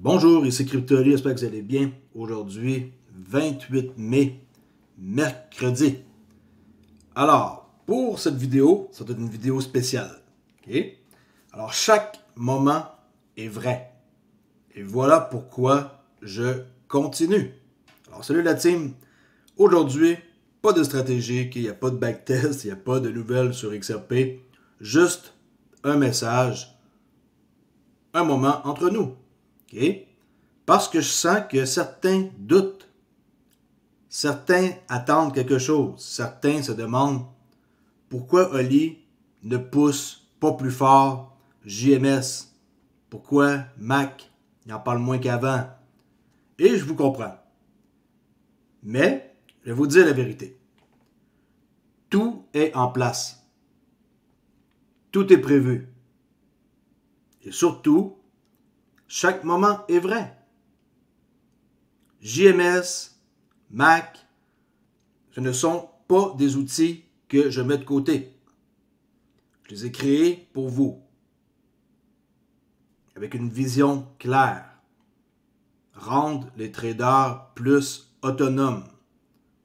Bonjour, ici Cryptory, j'espère que vous allez bien. Aujourd'hui, 28 mai, mercredi. Alors, pour cette vidéo, c'est une vidéo spéciale. Okay? Alors, chaque moment est vrai. Et voilà pourquoi je continue. Alors, salut la team. Aujourd'hui, pas de stratégie, il n'y a pas de backtest, il n'y a pas de nouvelles sur XRP. Juste un message, un moment entre nous. Okay? Parce que je sens que certains doutent. Certains attendent quelque chose. Certains se demandent pourquoi Oli ne pousse pas plus fort JMS. Pourquoi Mac en parle moins qu'avant. Et je vous comprends. Mais, je vais vous dire la vérité. Tout est en place. Tout est prévu. Et surtout, chaque moment est vrai. JMS, Mac, ce ne sont pas des outils que je mets de côté. Je les ai créés pour vous. Avec une vision claire. Rendre les traders plus autonomes,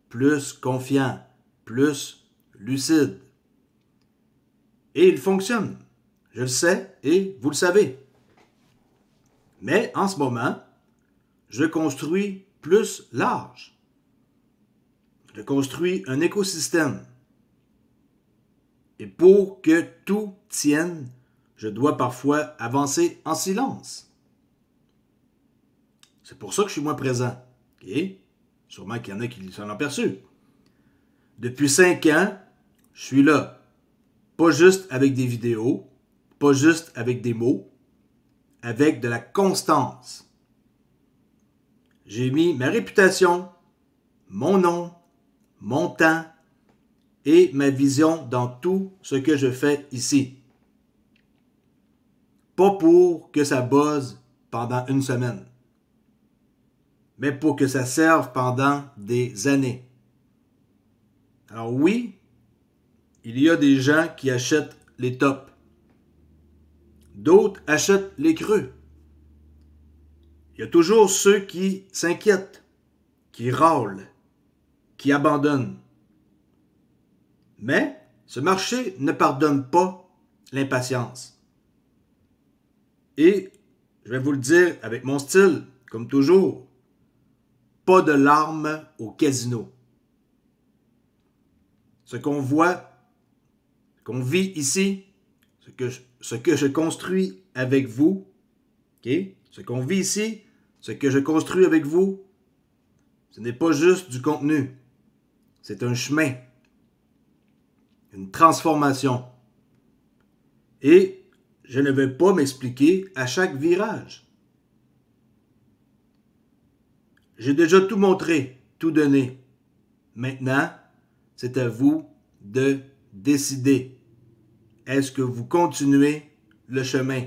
plus confiants, plus lucides. Et il fonctionne. Je le sais et vous le savez. Mais en ce moment, je construis plus large. Je construis un écosystème. Et pour que tout tienne, je dois parfois avancer en silence. C'est pour ça que je suis moins présent. Okay? Sûrement qu'il y en a qui s'en ont aperçu. Depuis 5 ans, je suis là. Pas juste avec des vidéos, pas juste avec des mots, avec de la constance. J'ai mis ma réputation, mon nom, mon temps et ma vision dans tout ce que je fais ici. Pas pour que ça buzz pendant une semaine, mais pour que ça serve pendant des années. Alors oui, il y a des gens qui achètent les tops. D'autres achètent les creux. Il y a toujours ceux qui s'inquiètent, qui râlent, qui abandonnent. Mais ce marché ne pardonne pas l'impatience. Et je vais vous le dire avec mon style, comme toujours, pas de larmes au casino. Ce qu'on voit, qu'on vit ici, ce que je construis avec vous, okay? Ce qu'on vit ici, ce que je construis avec vous, ce n'est pas juste du contenu. C'est un chemin, une transformation. Et je ne vais pas m'expliquer à chaque virage. J'ai déjà tout montré, tout donné. Maintenant, c'est à vous de décider. Est-ce que vous continuez le chemin?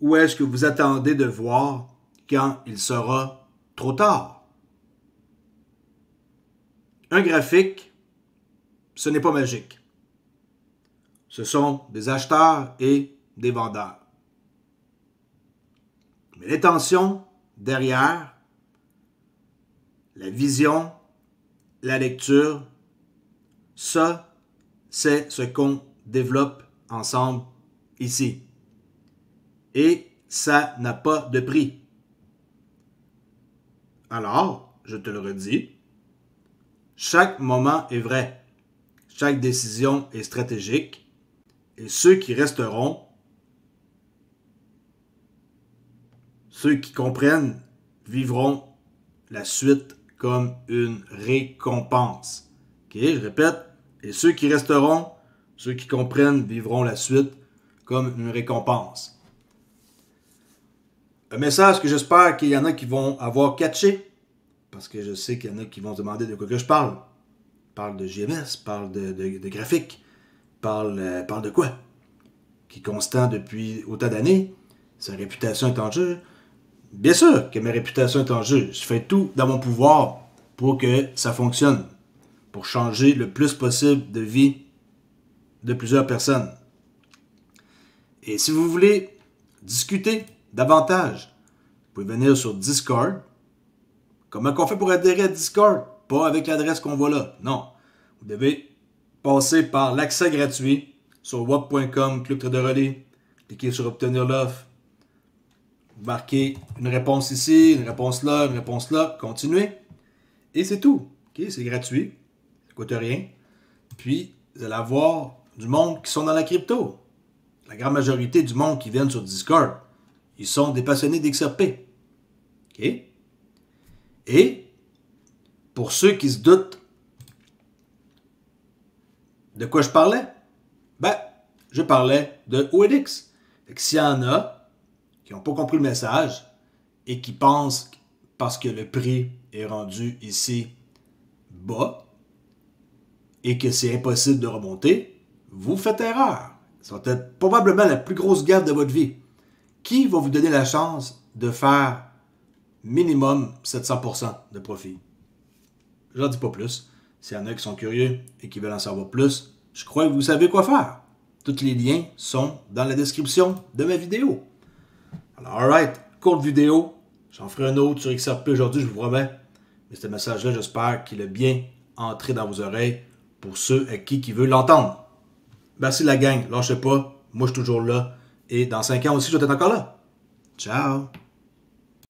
Ou est-ce que vous attendez de voir quand il sera trop tard? Un graphique, ce n'est pas magique. Ce sont des acheteurs et des vendeurs. Mais l'intention derrière, la vision, la lecture, ça, c'est ce qu'on développe ensemble ici. Et ça n'a pas de prix. Alors, je te le redis, chaque moment est vrai. Chaque décision est stratégique. Et ceux qui resteront, ceux qui comprennent, vivront la suite comme une récompense. Ok, je répète, et ceux qui resteront, ceux qui comprennent, vivront la suite comme une récompense. Un message que j'espère qu'il y en a qui vont avoir catché, parce que je sais qu'il y en a qui vont se demander de quoi que je parle. Parle de JMS, parle de graphique, parle de quoi? Qui est constant depuis autant d'années, sa réputation est en jeu. Bien sûr que ma réputation est en jeu. Je fais tout dans mon pouvoir pour que ça fonctionne, pour changer le plus possible de vie de plusieurs personnes. Et si vous voulez discuter davantage. Vous pouvez venir sur Discord. Comment on fait pour adhérer à Discord? Pas avec l'adresse qu'on voit là. Non. Vous devez passer par l'accès gratuit sur wap.com, Club Trader Relais. Cliquez sur obtenir l'offre. Vous marquez une réponse ici, une réponse là, continuez. Et c'est tout. Okay? C'est gratuit. Ça ne coûte rien. Puis, vous allez avoir du monde qui sont dans la crypto. La grande majorité du monde qui vient sur Discord, ils sont des passionnés d'XRP. OK? Et, pour ceux qui se doutent de quoi je parlais, ben, je parlais de OLX. Fait que s'il y en a qui n'ont pas compris le message et qui pensent, parce que le prix est rendu ici bas et que c'est impossible de remonter, vous faites erreur. Ça va être probablement la plus grosse gaffe de votre vie. Qui va vous donner la chance de faire minimum 700% de profit? Je n'en dis pas plus. S'il y en a qui sont curieux et qui veulent en savoir plus, je crois que vous savez quoi faire. Tous les liens sont dans la description de ma vidéo. Alors, alright, courte vidéo. J'en ferai un autre sur XRP aujourd'hui, je vous promets. Mais ce message-là, j'espère qu'il est bien entré dans vos oreilles pour ceux à qui veut l'entendre. Merci la gang, lâchez pas. Moi, je suis toujours là. Et dans 5 ans aussi, je vais être encore là. Ciao!